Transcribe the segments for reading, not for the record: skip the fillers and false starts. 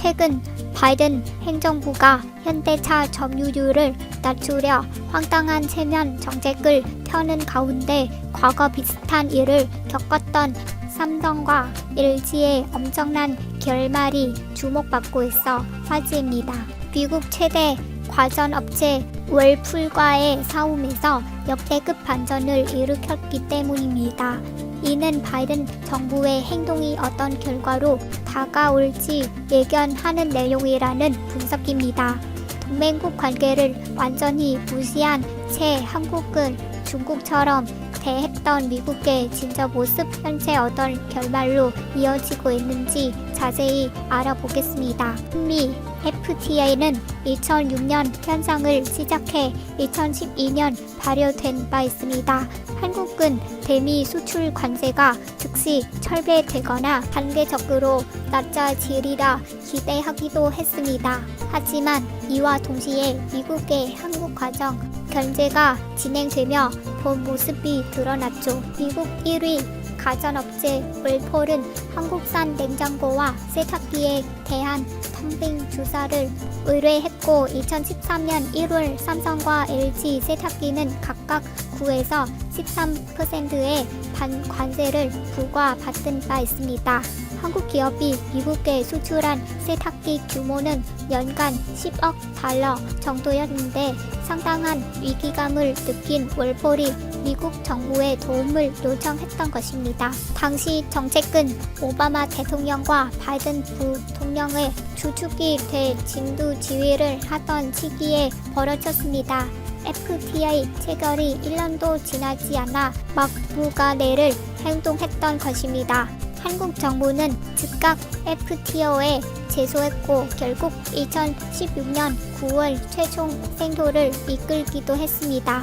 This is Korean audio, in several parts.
최근 바이든 행정부가 현대차 점유율을 낮추려 황당한 체면 정책을 펴는 가운데 과거 비슷한 일을 겪었던 삼성과 LG의 엄청난 결말이 주목받고 있어 화제입니다. 미국 최대 과전업체 월풀과의 싸움에서 역대급 반전을 일으켰기 때문입니다. 이는 바이든 정부의 행동이 어떤 결과로 다가올지 예견하는 내용이라는 분석입니다. 동맹국 관계를 완전히 무시한 채 한국은 중국처럼 대했던 미국의 진짜 모습, 현재 어떤 결말로 이어지고 있는지 자세히 알아보겠습니다. 한미 FTA는 2006년 현상을 시작해 2012년 발효된 바 있습니다. 한국은 대미 수출 관세가 즉시 철폐되거나 단계적으로 낮아지리라 기대하기도 했습니다. 하지만 이와 동시에 미국의 한국 가정 견제가 진행되며 본 모습이 드러났죠. 미국 1위 가전업체 월폴은 한국산 냉장고와 세탁기에 대한 덤핑 조사를 의뢰했고 2013년 1월 삼성과 LG 세탁기는 각각 9에서 13%의 반관세를 부과받은 바 있습니다. 한국 기업이 미국에 수출한 세탁기 규모는 연간 10억 달러 정도였는데 상당한 위기감을 느낀 월폴이 미국 정부의 도움을 요청했던 것입니다. 당시 정책은 오바마 대통령과 바이든 부통령의 주축이 돼 진두 지휘를 하던 시기에 벌어졌습니다. FTA 체결이 1년도 지나지 않아 막무가내를 행동했던 것입니다. 한국 정부는 즉각 FTA에 제소했고 결국 2016년 9월 최종 생도를 이끌기도 했습니다.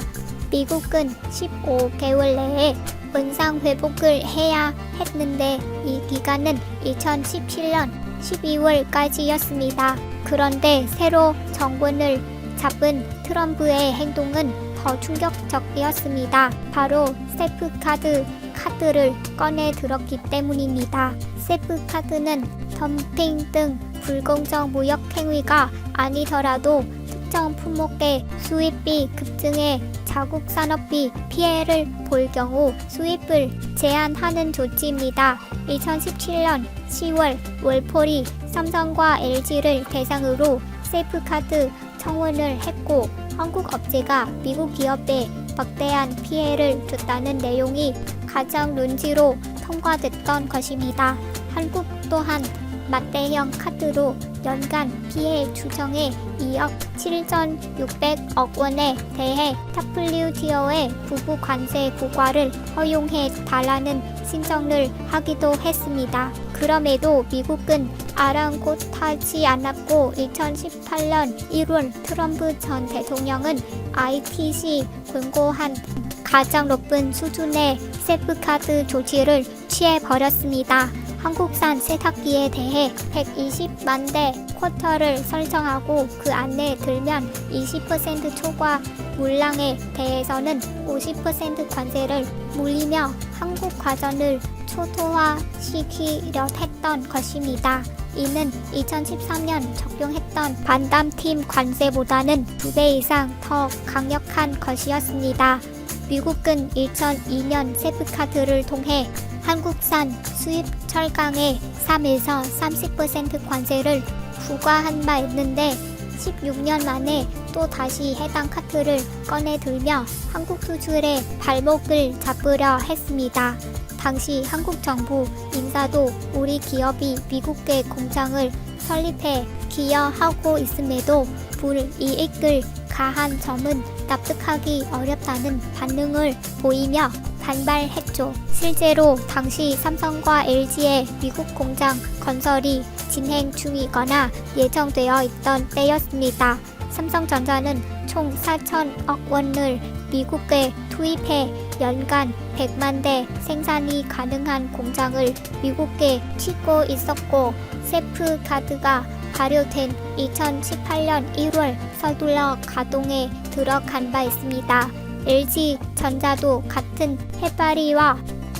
미국은 15개월 내에 원상 회복을 해야 했는데 이 기간은 2017년 12월까지였습니다. 그런데 새로 정권을 잡은 트럼프의 행동은 더 충격적이었습니다. 바로 세프카드를 꺼내 들었기 때문입니다. 세프카드는 덤핑 등 불공정 무역 행위가 아니더라도 특정 품목의 수입비 급증에 자국 산업이 피해를 볼 경우 수입을 제한하는 조치입니다. 2017년 10월 월폴이 삼성과 LG를 대상으로 세프카드 청원을 했고 한국 업체가 미국 기업에 막대한 피해를 줬다는 내용이 가장 논지로 통과됐던 것입니다. 한국 또한 맞대형 카드로 연간 피해 추정에 2억 7,600억 원에 대해 WTO의 부부 관세 부과를 허용해 달라는 신청을 하기도 했습니다. 그럼에도 미국은 아랑곳하지 않았고 2018년 1월 트럼프 전 대통령은 ITC 권고한 가장 높은 수준의 세프카드 조치를 취해버렸습니다. 한국산 세탁기에 대해 120만 대 쿼터를 설정하고 그 안에 들면 20% 초과 물량에 대해서는 50% 관세를 물리며 한국 가전을 초토화시키려 했던 것입니다. 이는 2013년 적용했던 반담팀 관세보다는 2배 이상 더 강력한 것이었습니다. 미국은 2002년 세프카드를 통해 한국산 수입 철강에 3에서 30% 관세를 부과한 바 있는데 16년 만에 또 다시 해당 카드를 꺼내 들며 한국 수출의 발목을 잡으려 했습니다. 당시 한국 정부 인사도 우리 기업이 미국의 공장을 설립해 기여하고 있음에도 불이익을 가한 점은 납득하기 어렵다는 반응을 보이며 반발했죠. 실제로 당시 삼성과 LG의 미국 공장 건설이 진행 중이거나 예정되어 있던 때였습니다. 삼성전자는 총 4천억 원을 미국에 투입해 연간 100만 대 생산이 가능한 공장을 미국에 짓고 있었고 세프카드가 발효된 2018년 1월 서둘러 가동에 들어간 바 있습니다. LG전자도 같은 해파리와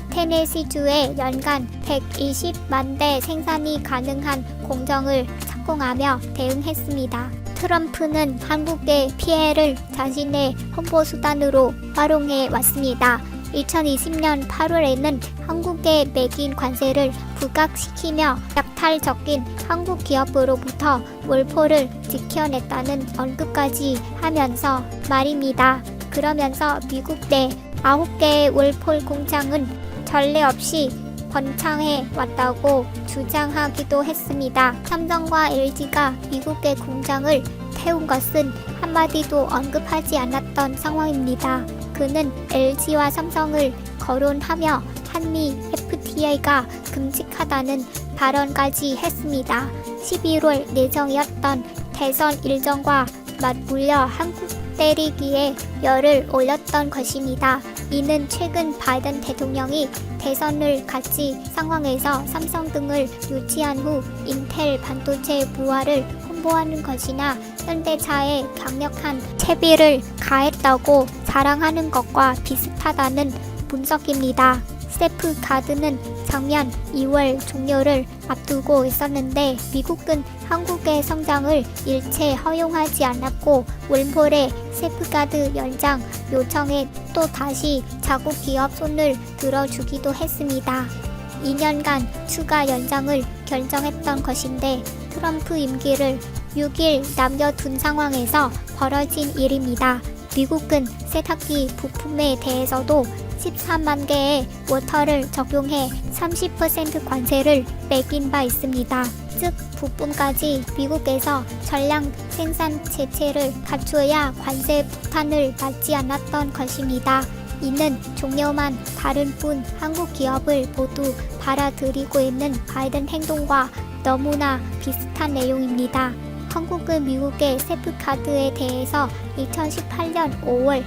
테네시주에 연간 120만 대 생산이 가능한 공정을 협공하며 대응했습니다. 트럼프는 한국의 피해를 자신의 홍보수단으로 활용해 왔습니다. 2020년 8월에는 한국에 매긴 관세를 부각시키며 약탈적인 한국 기업으로부터 월포를 지켜냈다는 언급까지 하면서 말입니다. 그러면서 미국 내 9개의 월폴 공장은 전례 없이 번창해 왔다고 주장하기도 했습니다. 삼성과 LG가 미국의 공장을 태운 것은 한마디도 언급하지 않았던 상황입니다. 그는 LG와 삼성을 거론하며 한미 FTA가 금직하다는 발언까지 했습니다. 11월 예정이었던 대선 일정과 맞물려 한국 때리기에 열을 올렸던 것입니다. 이는 최근 바이든 대통령이 대선을 갖지 상황에서 삼성 등을 유치한 후 인텔 반도체 부활을 홍보하는 것이나 현대차에 강력한 채비를 가했다고 자랑하는 것과 비슷하다는 분석입니다. 세프가드는 작년 2월 종료를 앞두고 있었는데 미국은 한국의 성장을 일체 허용하지 않았고 월폴의 세프가드 연장 요청에 또 다시 자국 기업 손을 들어주기도 했습니다. 2년간 추가 연장을 결정했던 것인데 트럼프 임기를 6일 남겨둔 상황에서 벌어진 일입니다. 미국은 세탁기 부품에 대해서도 13만 개의 워터를 적용해 30% 관세를 매긴 바 있습니다. 즉 부품까지 미국에서 전량 생산 체체를 갖춰야 관세 폭탄을 맞지 않았던 것입니다. 이는 종료만 다른 뿐 한국 기업을 모두 받아들이고 있는 바이든 행동과 너무나 비슷한 내용입니다. 한국은 미국의 세프카드에 대해서 2018년 5월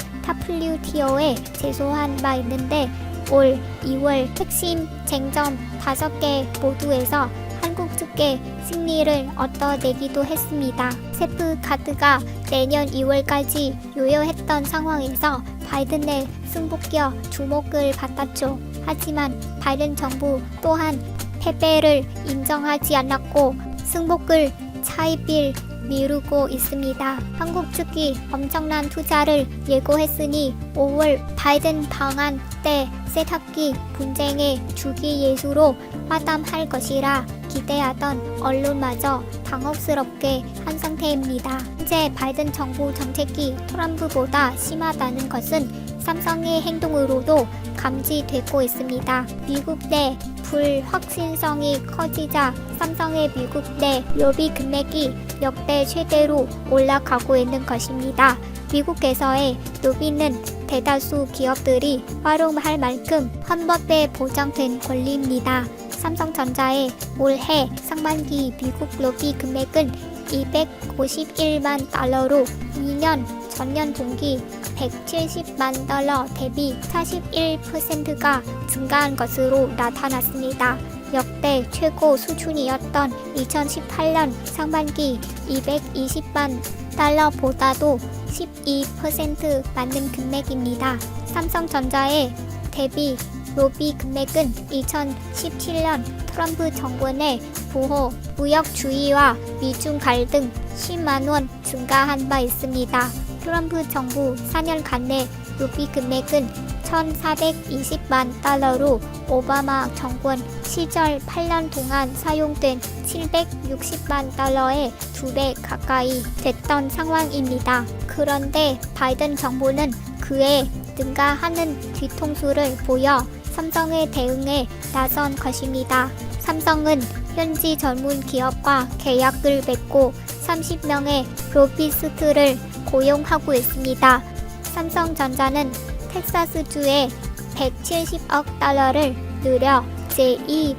WTO에 제소한 바 있는데 올 2월 핵심 쟁점 5개 모두에서 한국 측의 승리를 얻어내기도 했습니다. 세프카드가 내년 2월까지 유효했던 상황에서 바이든의 승복겨 주목을 받았죠. 하지만 바이든 정부 또한 패배를 인정하지 않았고 승복을 차입을 미루고 있습니다. 한국 측이 엄청난 투자를 예고했으니 5월 바이든 방한 때 세탁기 분쟁의 주기 예수로 화담할 것이라 기대하던 언론마저 당혹스럽게 한 상태입니다. 현재 바이든 정부 정책이 트럼프보다 심하다는 것은 삼성의 행동으로도 감지되고 있습니다. 미국 내 불확실성이 커지자 삼성의 미국 내 로비 금액이 역대 최대로 올라가고 있는 것입니다. 미국에서의 로비는 대다수 기업들이 활용할 만큼 헌법에 보장된 권리입니다. 삼성전자의 올해 상반기 미국 로비 금액은 251만 달러로 2년 전년 동기 170만 달러 대비 41%가 증가한 것으로 나타났습니다. 역대 최고 수준이었던 2018년 상반기 220만 달러보다도 12% 많은 금액입니다. 삼성전자의 대비 로비 금액은 2017년 트럼프 정권의 보호, 무역주의와 미중 갈등 10만 원 증가한 바 있습니다. 트럼프 정부 4년간 내 로비 금액은 1,420만 달러로 오바마 정권 시절 8년 동안 사용된 760만 달러의 2배 가까이 됐던 상황입니다. 그런데 바이든 정부는 그에 능가하는 뒤통수를 보여 삼성의 대응에 나선 것입니다. 삼성은 현지 전문 기업과 계약을 맺고 30명의 로비스트를 고용하고 있습니다. 삼성전자는 텍사스주에 170억 달러를 들여 제2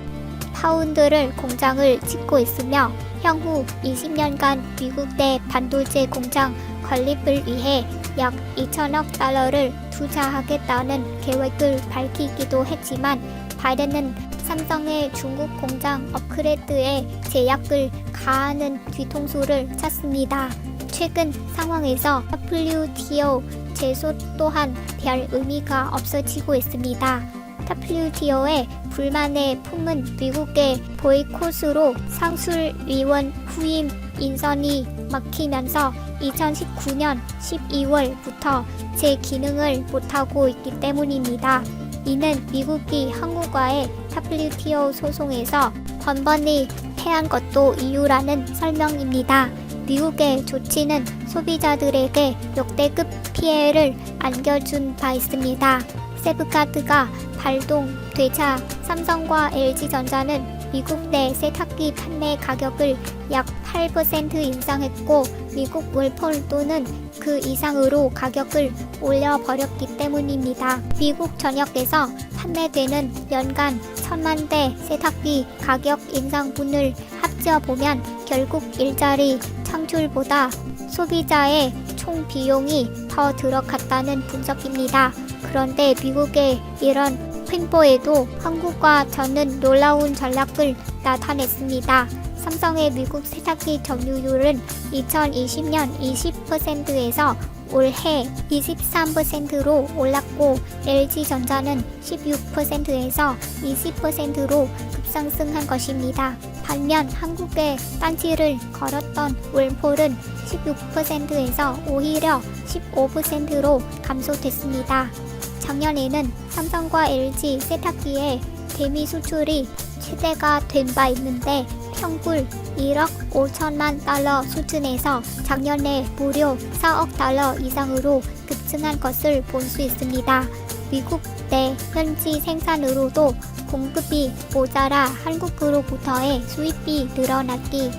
파운드를 공장을 짓고 있으며 향후 20년간 미국 내 반도체 공장 건립을 위해 약 2천억 달러를 투자하겠다는 계획을 밝히기도 했지만 바이든은 삼성의 중국 공장 업그레이드에 제약을 가하는 뒤통수를 쳤습니다. 최근 상황에서 WTO 제소 또한 별 의미가 없어지고 있습니다. WTO에 불만을 품은 미국의 보이콧으로 상술위원 후임 인선이 막히면서 2019년 12월부터 제 기능을 못하고 있기 때문입니다. 이는 미국이 한국과의 WTO 소송에서 번번이 패한 것도 이유라는 설명입니다. 미국의 조치는 소비자들에게 역대급 피해를 안겨준 바 있습니다. 세프가드가 발동되자 삼성과 LG전자는 미국 내 세탁기 판매 가격을 약 8% 인상했고 미국 월폴도는 그 이상으로 가격을 올려버렸기 때문입니다. 미국 전역에서 판매되는 연간 1000만 대 세탁기 가격 인상분을 합쳐보면 결국 일자리 창출보다 소비자의 총 비용이 더 들어갔다는 분석입니다. 그런데 미국의 이런 횡보에도 한국과 저는 놀라운 전략을 나타냈습니다. 삼성의 미국 세탁기 점유율은 2020년 20%에서 올해 23%로 올랐고 LG전자는 16%에서 20%로 급상승한 것입니다. 반면 한국의 딴지를 걸었던 월폴은 16%에서 오히려 15%로 감소됐습니다. 작년에는 삼성과 LG 세탁기의 대미 수출이 최대가 된 바 있는데 평균 1억 5천만 달러 수준에서 작년에 무려 4억 달러 이상으로 급증한 것을 볼 수 있습니다. 미국 내 현지 생산으로도 공급이 모자라 한국으로부터의 수입이 늘어났기